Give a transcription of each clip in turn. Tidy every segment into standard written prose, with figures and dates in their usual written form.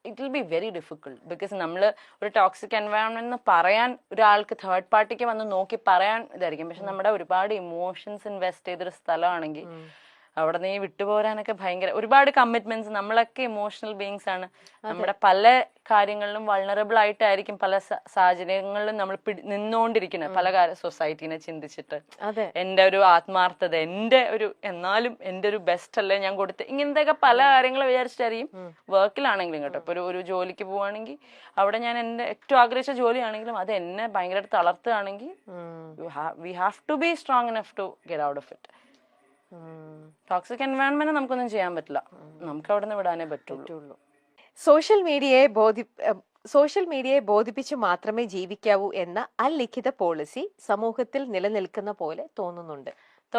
It will be very difficult. Because നമ്മൾ ഒരു toxic environment എന്ന് പറയാൻ ഒരാൾക്ക് തേർഡ് പാർട്ടിക്ക് വന്ന് നോക്കി പറയാൻ ഇതായിരിക്കും. പക്ഷെ നമ്മുടെ ഒരുപാട് ഇമോഷൻസ് ഇൻവെസ്റ്റ് ചെയ്തൊരു സ്ഥലമാണെങ്കിൽ അവിടെ നിന്ന് വിട്ടുപോരാനൊക്കെ ഭയങ്കര ഒരുപാട് കമ്മിറ്റ്മെന്റ്സ്. നമ്മളൊക്കെ ഇമോഷണൽ ബീങ്സ് ആണ്. നമ്മുടെ പല കാര്യങ്ങളിലും വൾണറബിൾ ആയിട്ടായിരിക്കും പല സാഹചര്യങ്ങളിലും നമ്മൾ നിന്നുകൊണ്ടിരിക്കുന്നത്. പല സൊസൈറ്റീനെ ചിന്തിച്ചിട്ട് എന്റെ ഒരു ആത്മാർത്ഥത, എന്റെ ഒരു എന്നാലും എന്റെ ഒരു ബെസ്റ്റ് അല്ലേ ഞാൻ കൊടുത്ത്, ഇങ്ങനത്തെയൊക്കെ പല കാര്യങ്ങൾ വിചാരിച്ചിട്ടായിരിക്കും വർക്കിലാണെങ്കിലും കേട്ടോ. ഇപ്പൊ ഒരു ജോലിക്ക് പോവാണെങ്കിൽ അവിടെ ഞാൻ എന്റെ ഏറ്റവും ആഗ്രഹിച്ച ജോലിയാണെങ്കിലും അത് എന്നെ ഭയങ്കരമായിട്ട് തളർത്തുകയാണെങ്കിൽ we have to be strong enough to get out of it. Toxic environment നമുക്കൊന്നും ചെയ്യാൻ പറ്റില്ല, നമുക്ക് അവിടെ നിന്ന് വിടാനേ പറ്റുള്ളൂ. സോഷ്യൽ മീഡിയയെ ബോധിപ്പിച്ച് മാത്രമേ ജീവിക്കാവൂ എന്ന അലിഖിത പോളിസി സമൂഹത്തിൽ നിലനിൽക്കുന്ന പോലെ തോന്നുന്നുണ്ട്. അത്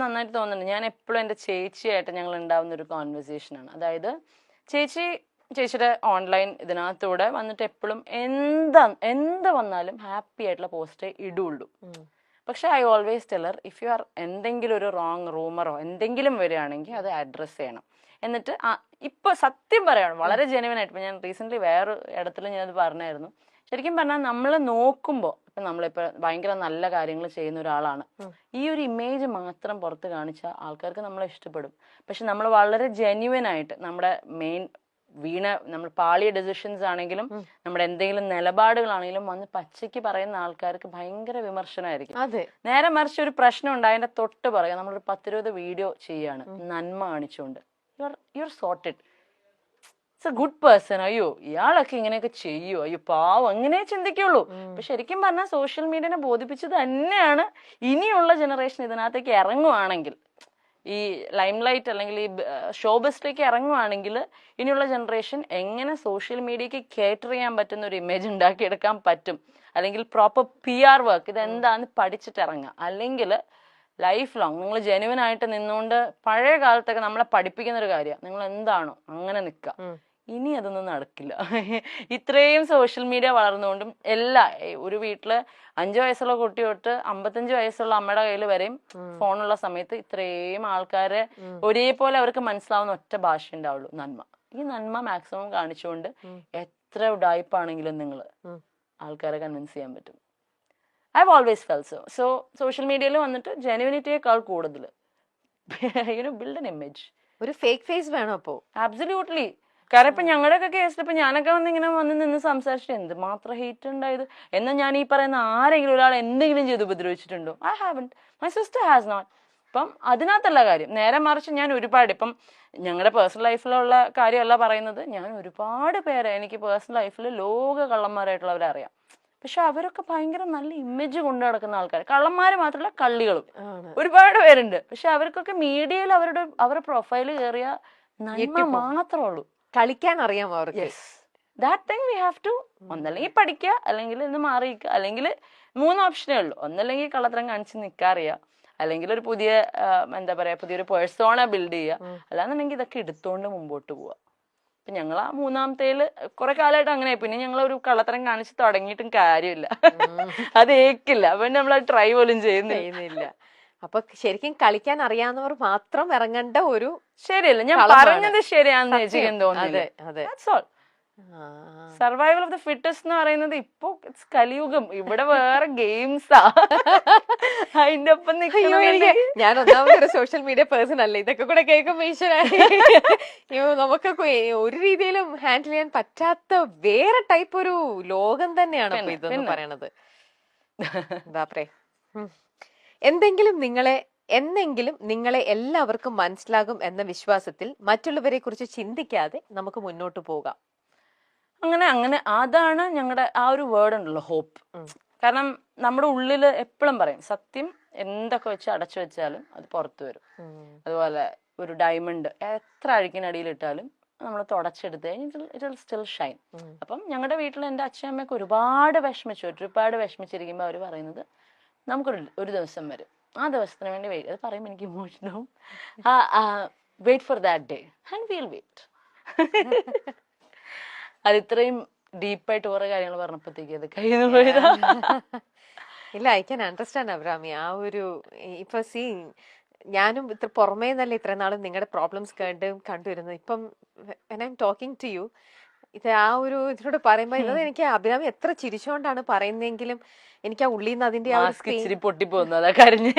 നന്നായിട്ട് തോന്നുന്നുണ്ട്. ഞാൻ എപ്പോഴും എൻ്റെ ചേച്ചിയായിട്ട് ഞങ്ങൾ ഉണ്ടാവുന്ന ഒരു കോൺവെർസേഷനാണ്. അതായത് ചേച്ചിയുടെ ഓൺലൈൻ ഇതിനകത്തൂടെ വന്നിട്ട് എപ്പോഴും എന്ത് വന്നാലും ഹാപ്പി ആയിട്ടുള്ള പോസ്റ്റേ ഇടുള്ളൂ. പക്ഷെ I always teller, if you are എന്തെങ്കിലും ഒരു റോങ് റൂമറോ എന്തെങ്കിലും വരികയാണെങ്കിൽ അത് അഡ്രസ്സ് ചെയ്യണം. എന്നിട്ട് ഇപ്പൊ സത്യം പറയാണ് വളരെ ജെനുവൻ ആയിട്ട്. ഇപ്പൊ ഞാൻ റീസെന്റ് വേറെ ഇടത്തിൽ ഞാനത് പറഞ്ഞായിരുന്നു. ശരിക്കും പറഞ്ഞാൽ നമ്മൾ നോക്കുമ്പോൾ ഇപ്പൊ നമ്മളിപ്പോ ഭയങ്കര നല്ല കാര്യങ്ങൾ ചെയ്യുന്ന ഒരാളാണ്, ഈ ഒരു ഇമേജ് മാത്രം പുറത്ത് കാണിച്ചാൽ ആൾക്കാർക്ക് നമ്മളെ ഇഷ്ടപ്പെടും. പക്ഷെ നമ്മൾ വളരെ ജെന്യുവൻ ആയിട്ട് നമ്മുടെ നമ്മൾ പാളിയ ഡെസിഷൻസ് ആണെങ്കിലും നമ്മുടെ എന്തെങ്കിലും നിലപാടുകളാണെങ്കിലും വന്ന് പച്ചയ്ക്ക് പറയുന്ന ആൾക്കാർക്ക് ഭയങ്കര വിമർശനമായിരിക്കും. നേരെ മറിച്ച് ഒരു പ്രശ്നം ഉണ്ടായതിന്റെ തൊട്ട് പറയാം, നമ്മളൊരു 10-20 വീഡിയോ ചെയ്യാണ് നന്മ കാണിച്ചുകൊണ്ട്, you are sorted, it's A good person, അയ്യോ ഇയാളൊക്കെ ഇങ്ങനെയൊക്കെ ചെയ്യോ, അയ്യോ പാവം, അങ്ങനെ ചിന്തിക്കുള്ളൂ. അപ്പൊ ശരിക്കും പറഞ്ഞാൽ സോഷ്യൽ മീഡിയനെ ബോധിപ്പിച്ചത് തന്നെയാണ് ഇനിയുള്ള ജനറേഷൻ ഇതിനകത്തേക്ക് ഇറങ്ങുവാണെങ്കിൽ, ഈ ലൈം ലൈറ്റ് അല്ലെങ്കിൽ ഈ ഷോബസിലേക്ക് ഇറങ്ങുവാണെങ്കിൽ ഇനിയുള്ള ജനറേഷൻ എങ്ങനെ സോഷ്യൽ മീഡിയക്ക് കേറ്റർ ചെയ്യാൻ പറ്റുന്ന ഒരു ഇമേജ് ഉണ്ടാക്കിയെടുക്കാൻ പറ്റും, അല്ലെങ്കിൽ പ്രോപ്പർ PR വർക്ക് ഇതെന്താന്ന് പഠിച്ചിട്ട് ഇറങ്ങുക. അല്ലെങ്കിൽ ലൈഫ് ലോങ് നിങ്ങൾ ജെനുവൻ ആയിട്ട് നിന്നുകൊണ്ട്, പഴയ കാലത്തൊക്കെ നമ്മളെ പഠിപ്പിക്കുന്ന ഒരു കാര്യം നിങ്ങൾ എന്താണോ അങ്ങനെ നിൽക്കുക. ഇനി അതൊന്നും നടക്കില്ല. ഇത്രയും സോഷ്യൽ മീഡിയ വളർന്നുകൊണ്ടും ഒരു വീട്ടില് 5 വയസ്സുള്ള കുട്ടി തൊട്ട് 55 വയസ്സുള്ള അമ്മയുടെ കയ്യിൽ വരെയും ഫോണുള്ള സമയത്ത് ഇത്രയും ആൾക്കാരെ ഒരേപോലെ അവർക്ക് മനസ്സിലാവുന്ന ഒറ്റ ഭാഷ ഉണ്ടാവുള്ളൂ, നന്മ. ഈ നന്മ മാക്സിമം കാണിച്ചുകൊണ്ട് എത്ര ഉഡായിപ്പാണെങ്കിലും നിങ്ങൾ ആൾക്കാരെ കൺവിൻസ് ചെയ്യാൻ പറ്റും. I have always felt so social മീഡിയയിൽ വന്നിട്ട് ജെനുവിനിറ്റിയേക്കാൾ കൂടുതൽ ബിൽഡ് എൻ ഇമേജ്. ഒരു ഫേക്ക് ഫേസ് വേണം അപ്പോ. അബ്സല്യൂട്ട്ലി. കാരണം ഇപ്പൊ ഞങ്ങളുടെയൊക്കെ കേസിൽ ഇപ്പൊ ഞാനൊക്കെ ഇങ്ങനെ വന്ന് നിന്ന് സംസാരിച്ചിട്ട് എന്ത് മാത്രം ഹേറ്റ് ഉണ്ടായത് എന്നാൽ ഞാൻ ഈ പറയുന്ന ആരെങ്കിലും ഒരാൾ എന്തെങ്കിലും ചെയ്ത് ഉപദ്രവിച്ചിട്ടുണ്ടോ? I haven't, my sister has not. ഇപ്പം അതിനകത്തുള്ള കാര്യം. നേരെ മറിച്ച് ഞാൻ ഒരുപാട്, ഇപ്പം ഞങ്ങളുടെ പേഴ്സണൽ ലൈഫിലുള്ള കാര്യമല്ല പറയുന്നത്, ഞാൻ ഒരുപാട് പേരെ എനിക്ക് പേഴ്സണൽ ലൈഫിൽ ലോക കള്ളന്മാരായിട്ടുള്ളവരെ അറിയാം. പക്ഷെ അവരൊക്കെ ഭയങ്കര നല്ല ഇമേജ് കൊണ്ടു നടക്കുന്ന ആൾക്കാർ, കള്ളന്മാര് മാത്രമല്ല കള്ളികളും ഒരുപാട് പേരുണ്ട്. പക്ഷെ അവർക്കൊക്കെ മീഡിയയിൽ അവരുടെ പ്രൊഫൈല് കയറിയ നന്മ മാത്രമേ ഉള്ളൂ. കളിക്കാൻ അറിയാം അവർക്ക്. That thing we have to ഒന്നല്ലെങ്കിൽ പഠിക്കുക, അല്ലെങ്കിൽ ഇന്ന് മാറിയിക്കുക, അല്ലെങ്കിൽ 3 ഓപ്ഷനേ ഉള്ളൂ. ഒന്നല്ലെങ്കിൽ കള്ളത്തരം കാണിച്ച് നിൽക്കാറിയാം, അല്ലെങ്കിൽ ഒരു പുതിയൊരു പേഴ്സോണ ബിൽഡ് ചെയ്യുക, അല്ലാന്നുണ്ടെങ്കിൽ ഇതൊക്കെ എടുത്തോണ്ട് മുമ്പോട്ട് പോവുക. അപ്പൊ ഞങ്ങൾ ആ 3ാമത്തേല് കുറെ കാലമായിട്ട് അങ്ങനെ. പിന്നെ ഞങ്ങൾ ഒരു കള്ളത്തരം കാണിച്ച് തുടങ്ങിയിട്ടും കാര്യമില്ല, അത് ഏക്കില്ല. അപ്പൊ നമ്മൾ ട്രൈ പോലും ചെയ്യുന്നില്ല. അപ്പൊ ശരിക്കും കളിക്കാൻ അറിയാവുന്നവർ മാത്രം ഇറങ്ങേണ്ട ഒരു, ശരിയല്ല, ഞാൻ പറഞ്ഞത് ശരിയാണെന്ന് ചേച്ചിക്ക് തോന്നുന്നില്ല. സർവൈവൽ ഓഫ് ദ ഫിറ്റസ്റ്റ് എന്ന് പറയുന്നത് ഇപ്പൊ കലിയുഗം, ഇവിടെ വേറെ ഗെയിംസാ അതിന്റെ ഒപ്പം. ഞാൻ ഒന്നാമതൊരു സോഷ്യൽ മീഡിയ പേഴ്സൺ അല്ല, ഇതൊക്കെ കൂടെ കേൾക്കുമ്പോ നമുക്കൊക്കെ ഒരു രീതിയിലും ഹാൻഡിൽ ചെയ്യാൻ പറ്റാത്ത വേറെ ടൈപ്പ് ഒരു ലോകം തന്നെയാണ് ഇതെന്ന് പറയണത്. ബാപ്രേ. എന്നെങ്കിലും നിങ്ങളെ എല്ലാവർക്കും മനസ്സിലാകും എന്ന വിശ്വാസത്തിൽ മറ്റുള്ളവരെ കുറിച്ച് ചിന്തിക്കാതെ നമുക്ക് മുന്നോട്ട് പോകാം. അങ്ങനെ അതാണ് ഞങ്ങളുടെ ആ ഒരു വേർഡ് ഉണ്ടല്ലോ, ഹോപ്പ്. കാരണം നമ്മുടെ ഉള്ളില് എപ്പോഴും പറയും, സത്യം എന്തൊക്കെ വെച്ച് അടച്ചു വെച്ചാലും അത് പുറത്തു വരും. അതുപോലെ ഒരു ഡയമണ്ട് എത്ര അഴുക്കിനടിയിലിട്ടാലും നമ്മൾ തുടച്ചെടുത്ത് കഴിഞ്ഞാൽ ഇറ്റ് വിൽ സ്റ്റിൽ ഷൈൻ. അപ്പം ഞങ്ങളുടെ വീട്ടിൽ എൻ്റെ അച്ഛനമ്മയൊക്കെ ഒരുപാട് വിഷമിച്ചിരിക്കുമ്പോൾ അവർ പറയുന്നത്, നമുക്കൊരു ദിവസം വരും, ആ ദിവസത്തിന് വേണ്ടി വെയിറ്റ്. അത് പറയുമ്പോൾ എനിക്ക് ഇമോഷനാവും. Wait for that day and will wait. അത് ഇത്രയും ഡീപ്പായിട്ട് കുറെ കാര്യങ്ങൾ പറഞ്ഞപ്പോഴത്തേക്ക് അത് കഴിയുന്നു പോയതാ. ഇല്ല, ഐ ക്യാൻ അണ്ടർസ്റ്റാൻഡ് അബ്രാമി. ആ ഒരു ഇപ്പൊ ഞാനും ഇത്ര പുറമേ നല്ല ഇത്ര നാളും നിങ്ങളുടെ പ്രോബ്ലംസ് കണ്ടുവരുന്നത്. ഇപ്പം when I'm talking to you, ഇത് ആ ഒരു ഇതിനോട് പറയുമ്പോ ഇത് എനിക്ക് അഭിരാമി എത്ര ചിരിച്ചോണ്ടാണ് പറയുന്നെങ്കിലും എനിക്ക് ആ ഉള്ളിൽ നിന്ന് അതിന്റെ ആ ഒരു മാസ്ക് ഇച്ചിരി പൊട്ടിപ്പോകുന്നു അതാ കരഞ്ഞ്.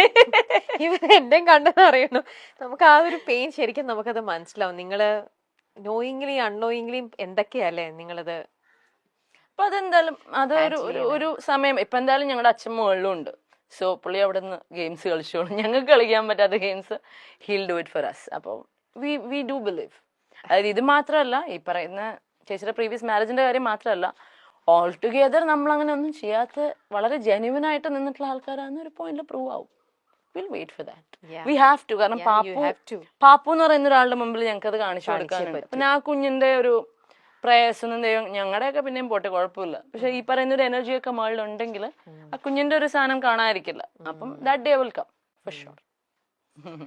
ഇവർ എന്റെ കണ്ടെന്ന് അറിയുന്നു. നമുക്ക് ആ ഒരു പെയിൻ ശരിക്കും നമുക്കത് മനസ്സിലാവും. നിങ്ങള് നോയിങ്ലി അൺനോയിങ്ലി എന്തൊക്കെയല്ലേ നിങ്ങളത്. അപ്പൊ അതെന്തായാലും അത് ഒരു സമയം ഇപ്പൊ എന്തായാലും ഞങ്ങളുടെ അച്ഛൻ മുകളിലും ഉണ്ട്. സോ പുള്ളി അവിടെ നിന്ന് ഗെയിംസ് കളിച്ചോളും. ഞങ്ങൾക്ക് കളിക്കാൻ പറ്റാത്ത games he'll do it for us. അപ്പോൾ വി ഡു ബിലീവ്. അതായത് ഇത് മാത്രമല്ല, ഈ പറയുന്ന ചേച്ചിയുടെ പ്രീവിയസ് മാരേജിന്റെ കാര്യം മാത്രമല്ല, ഓൾ ടുഗെദർ നമ്മൾ അങ്ങനെ ഒന്നും ചെയ്യാത്ത വളരെ ജെന്യുവൻ ആയിട്ട് നിന്നിട്ടുള്ള ആൾക്കാരാണെന്ന് ഒരു പോയിന്റിൽ പ്രൂവ് ആവും. Will wait for that. We have to. കാരണം പാപ്പു എന്ന് പറയുന്ന ഒരാളുടെ മുമ്പിൽ ഞങ്ങൾക്ക് അത് കാണിച്ചു കൊടുക്കാനുണ്ട്. പിന്നെ ആ കുഞ്ഞിന്റെ ഒരു പ്രയാസമൊന്നും ദൈവം ഞങ്ങളുടെയൊക്കെ പിന്നെയും പോട്ടെ, കുഴപ്പമില്ല. പക്ഷെ ഈ പറയുന്ന ഒരു എനർജിയൊക്കെ മുകളിലുണ്ടെങ്കിൽ ആ കുഞ്ഞിന്റെ ഒരു സാധനം കാണാതിരിക്കില്ല. അപ്പം that day will come for sure.